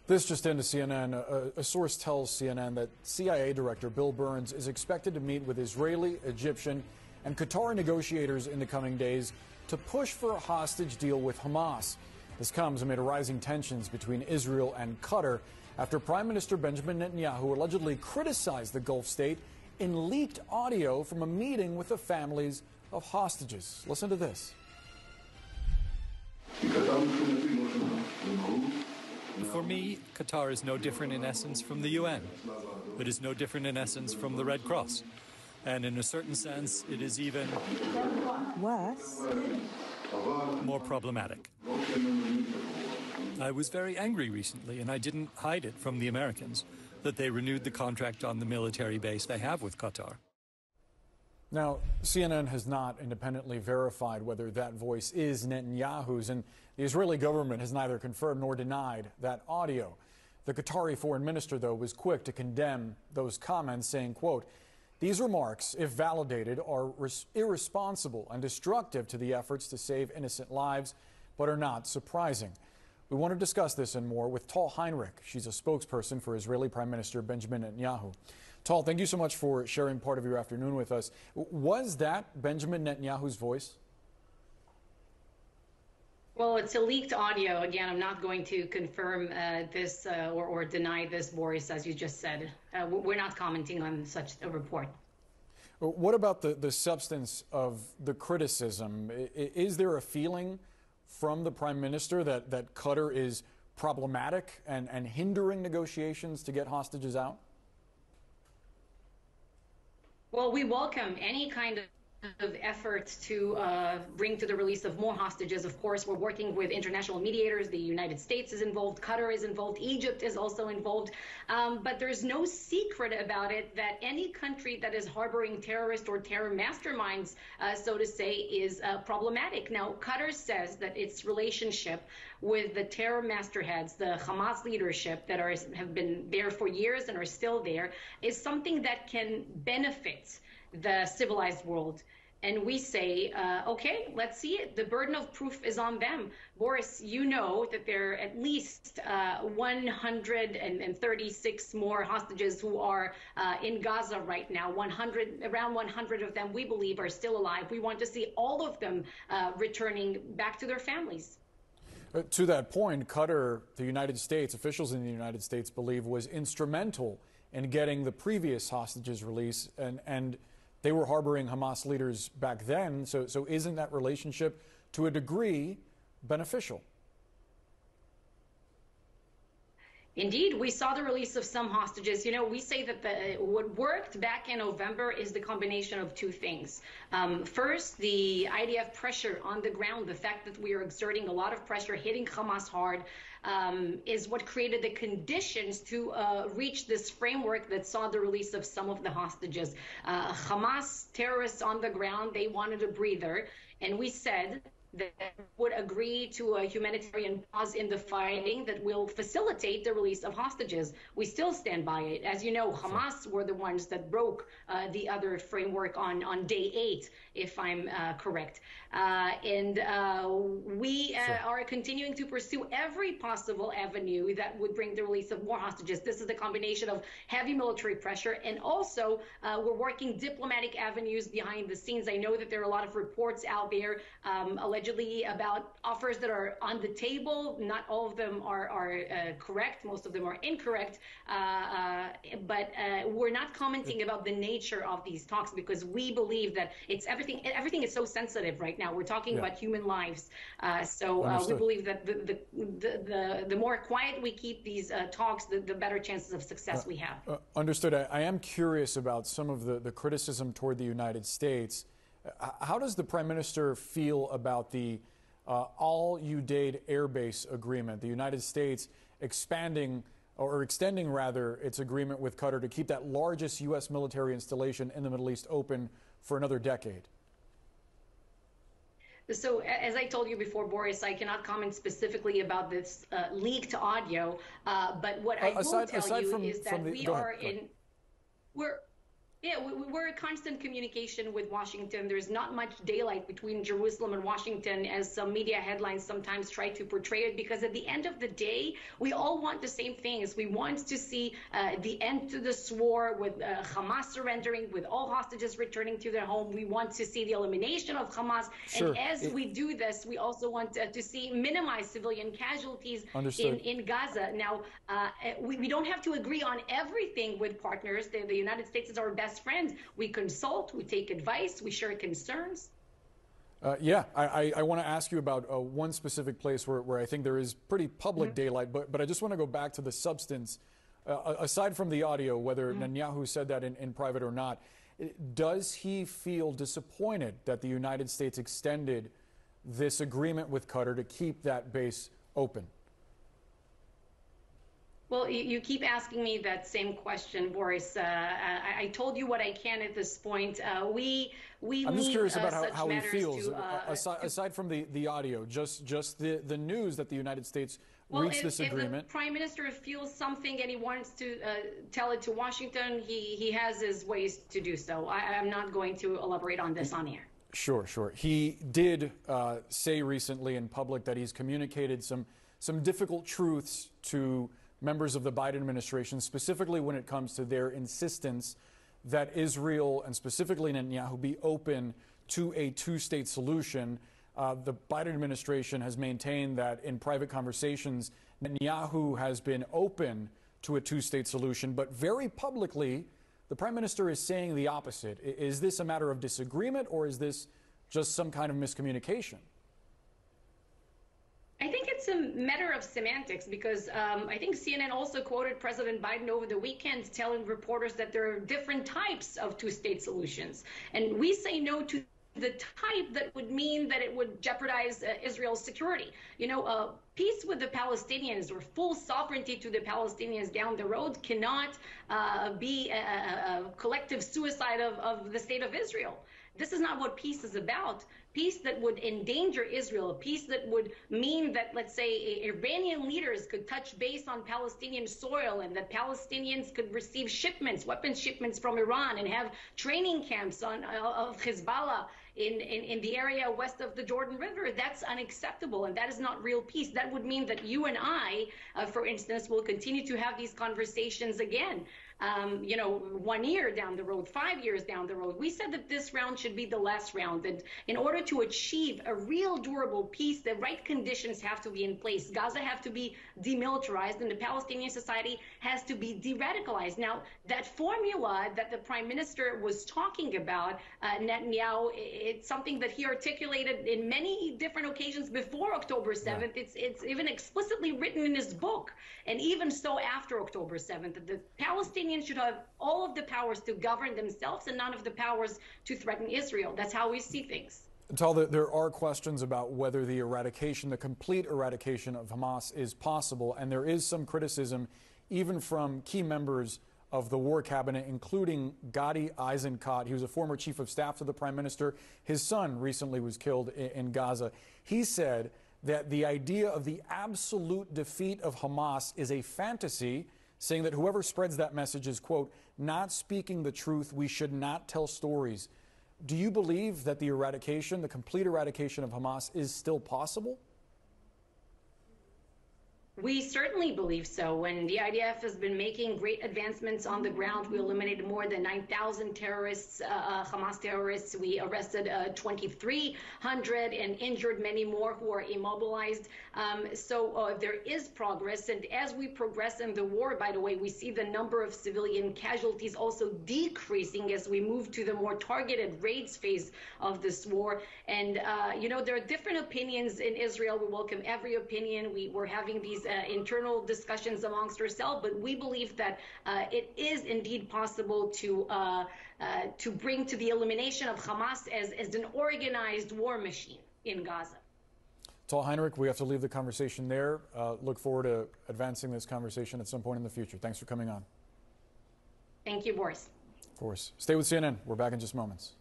This just into CNN. A source tells CNN that CIA Director Bill Burns is expected to meet with Israeli, Egyptian, and Qatari negotiators in the coming days to push for a hostage deal with Hamas. This comes amid rising tensions between Israel and Qatar after Prime Minister Benjamin Netanyahu allegedly criticized the Gulf state in leaked audio from a meeting with the families of hostages. Listen to this. For me, Qatar is no different in essence from the UN. It is no different in essence from the Red Cross. And in a certain sense, it is even worse, more problematic. I was very angry recently, and I didn't hide it from the Americans, that they renewed the contract on the military base they have with Qatar. Now, CNN has not independently verified whether that voice is Netanyahu's, and the Israeli government has neither confirmed nor denied that audio. The Qatari foreign minister, though, was quick to condemn those comments, saying, quote, "These remarks, if validated, are irresponsible and destructive to the efforts to save innocent lives, but are not surprising." We want to discuss this and more with Tal Heinrich. She's a spokesperson for Israeli Prime Minister Benjamin Netanyahu. Tal, thank you so much for sharing part of your afternoon with us. Was that Benjamin Netanyahu's voice? Well, it's a leaked audio. Again, I'm not going to confirm this or deny this, Boris, as you just said. We're not commenting on such a report. What about the substance of the criticism? Is there a feeling from the Prime Minister that Qatar is problematic and hindering negotiations to get hostages out? Well, we welcome any kind of efforts to bring to the release of more hostages. Of course, we're working with international mediators. The United States is involved, Qatar is involved, Egypt is also involved. But there's no secret about it that any country that is harboring terrorists or terror masterminds, so to say, is problematic. Now, Qatar says that its relationship with the terror masterheads, the Hamas leadership that have been there for years and are still there, is something that can benefit the civilized world. And we say, okay, let's see it. The burden of proof is on them. Boris, you know that there are at least 136 more hostages who are in Gaza right now. Around 100 of them, we believe, are still alive. We want to see all of them returning back to their families. To that point, Qatar, the United States, officials in the United States believe was instrumental in getting the previous hostages released, and they were harboring Hamas leaders back then. So isn't that relationship, to a degree, beneficial? Indeed, we saw the release of some hostages. You know, we say that what worked back in November is the combination of two things. First, the IDF pressure on the ground, the fact that we are exerting a lot of pressure, hitting Hamas hard, is what created the conditions to reach this framework that saw the release of some of the hostages. Hamas terrorists on the ground, they wanted a breather, and we said that would agree to a humanitarian pause in the fighting that will facilitate the release of hostages. We still stand by it. As you know, Hamas were the ones that broke the other framework on day 8, if I'm correct. We are continuing to pursue every possible avenue that would bring the release of more hostages. This is the combination of heavy military pressure, and also we're working diplomatic avenues behind the scenes. I know that there are a lot of reports out there allegedly about offers that are on the table. Not all of them are correct. Most of them are incorrect. But we're not commenting about the nature of these talks because we believe that it's everything is so sensitive right now. We're talking about human lives. So we believe that the more quiet we keep these talks, the better chances of success we have. Understood. I am curious about some of the criticism toward the United States. How does the Prime Minister feel about the Al-Udeid Air Base agreement, the United States expanding or extending, rather, its agreement with Qatar to keep that largest U.S. military installation in the Middle East open for another decade? So, as I told you before, Boris, I cannot comment specifically about this leaked audio, but what I will tell you is that Yeah, we're in constant communication with Washington. There's not much daylight between Jerusalem and Washington, as some media headlines sometimes try to portray it, because at the end of the day, we all want the same things. We want to see the end to this war with Hamas surrendering, with all hostages returning to their home. We want to see the elimination of Hamas. Sure. And as we do this, we also want to see minimize civilian casualties in Gaza. Now, we don't have to agree on everything with partners. The United States is our best friends. We consult, we take advice, we share concerns. I want to ask you about one specific place where I think there is pretty public daylight, but I just want to go back to the substance. Aside from the audio, whether Netanyahu said that in private or not, does he feel disappointed that the United States extended this agreement with Qatar to keep that base open? Well, you keep asking me that same question, Boris. I told you what I can at this point. I'm just curious about how he feels, aside from the audio, just the news that the United States reached this agreement. If the Prime Minister feels something and he wants to tell it to Washington, he has his ways to do so. I'm not going to elaborate on this on air. Sure. He did say recently in public that he's communicated some difficult truths to members of the Biden administration, specifically when it comes to their insistence that Israel and specifically Netanyahu be open to a two-state solution. The Biden administration has maintained that in private conversations, Netanyahu has been open to a two-state solution, but very publicly, the Prime Minister is saying the opposite. Is this a matter of disagreement, or is this just some kind of miscommunication? I think it's a matter of semantics, because I think CNN also quoted President Biden over the weekend telling reporters that there are different types of two-state solutions. And we say no to the type that would mean that it would jeopardize Israel's security. Peace with the Palestinians or full sovereignty to the Palestinians down the road cannot be a collective suicide of the state of Israel. This is not what peace is about. Peace that would endanger Israel, a peace that would mean that, let's say, Iranian leaders could touch base on Palestinian soil, and that Palestinians could receive shipments, weapons shipments from Iran, and have training camps of Hezbollah in the area west of the Jordan River. That's unacceptable, and that is not real peace. That would mean that you and I, for instance, will continue to have these conversations again. 1 year down the road, 5 years down the road. We said that this round should be the last round. And in order to achieve a real durable peace, the right conditions have to be in place. Gaza have to be demilitarized, and the Palestinian society has to be de-radicalized. Now, that formula that the Prime Minister was talking about, Netanyahu, it's something that he articulated in many different occasions before October 7th. Yeah. It's even explicitly written in his book. And even so after October 7th, that the Palestinians should have all of the powers to govern themselves and none of the powers to threaten Israel. That's how we see things. Tal, there are questions about whether the complete eradication of Hamas is possible, and there is some criticism even from key members of the war cabinet, including Gadi Eisenkot. He was a former chief of staff to the Prime Minister. His son recently was killed in Gaza. He said that the idea of the absolute defeat of Hamas is a fantasy, saying that whoever spreads that message is, quote, not speaking the truth. We should not tell stories. Do you believe that the complete eradication of Hamas is still possible? We certainly believe so. When the IDF has been making great advancements on the ground, we eliminated more than 9,000 terrorists, Hamas terrorists. We arrested 2,300 and injured many more who are immobilized. So there is progress. And as we progress in the war, by the way, we see the number of civilian casualties also decreasing as we move to the more targeted raids phase of this war. And, there are different opinions in Israel. We welcome every opinion. We're having these internal discussions amongst ourselves, but we believe that it is indeed possible to bring to the elimination of Hamas as an organized war machine in Gaza. Tal Heinrich, we have to leave the conversation there. Look forward to advancing this conversation at some point in the future. Thanks for coming on. Thank you, Boris. Of course. Stay with CNN. We're back in just moments.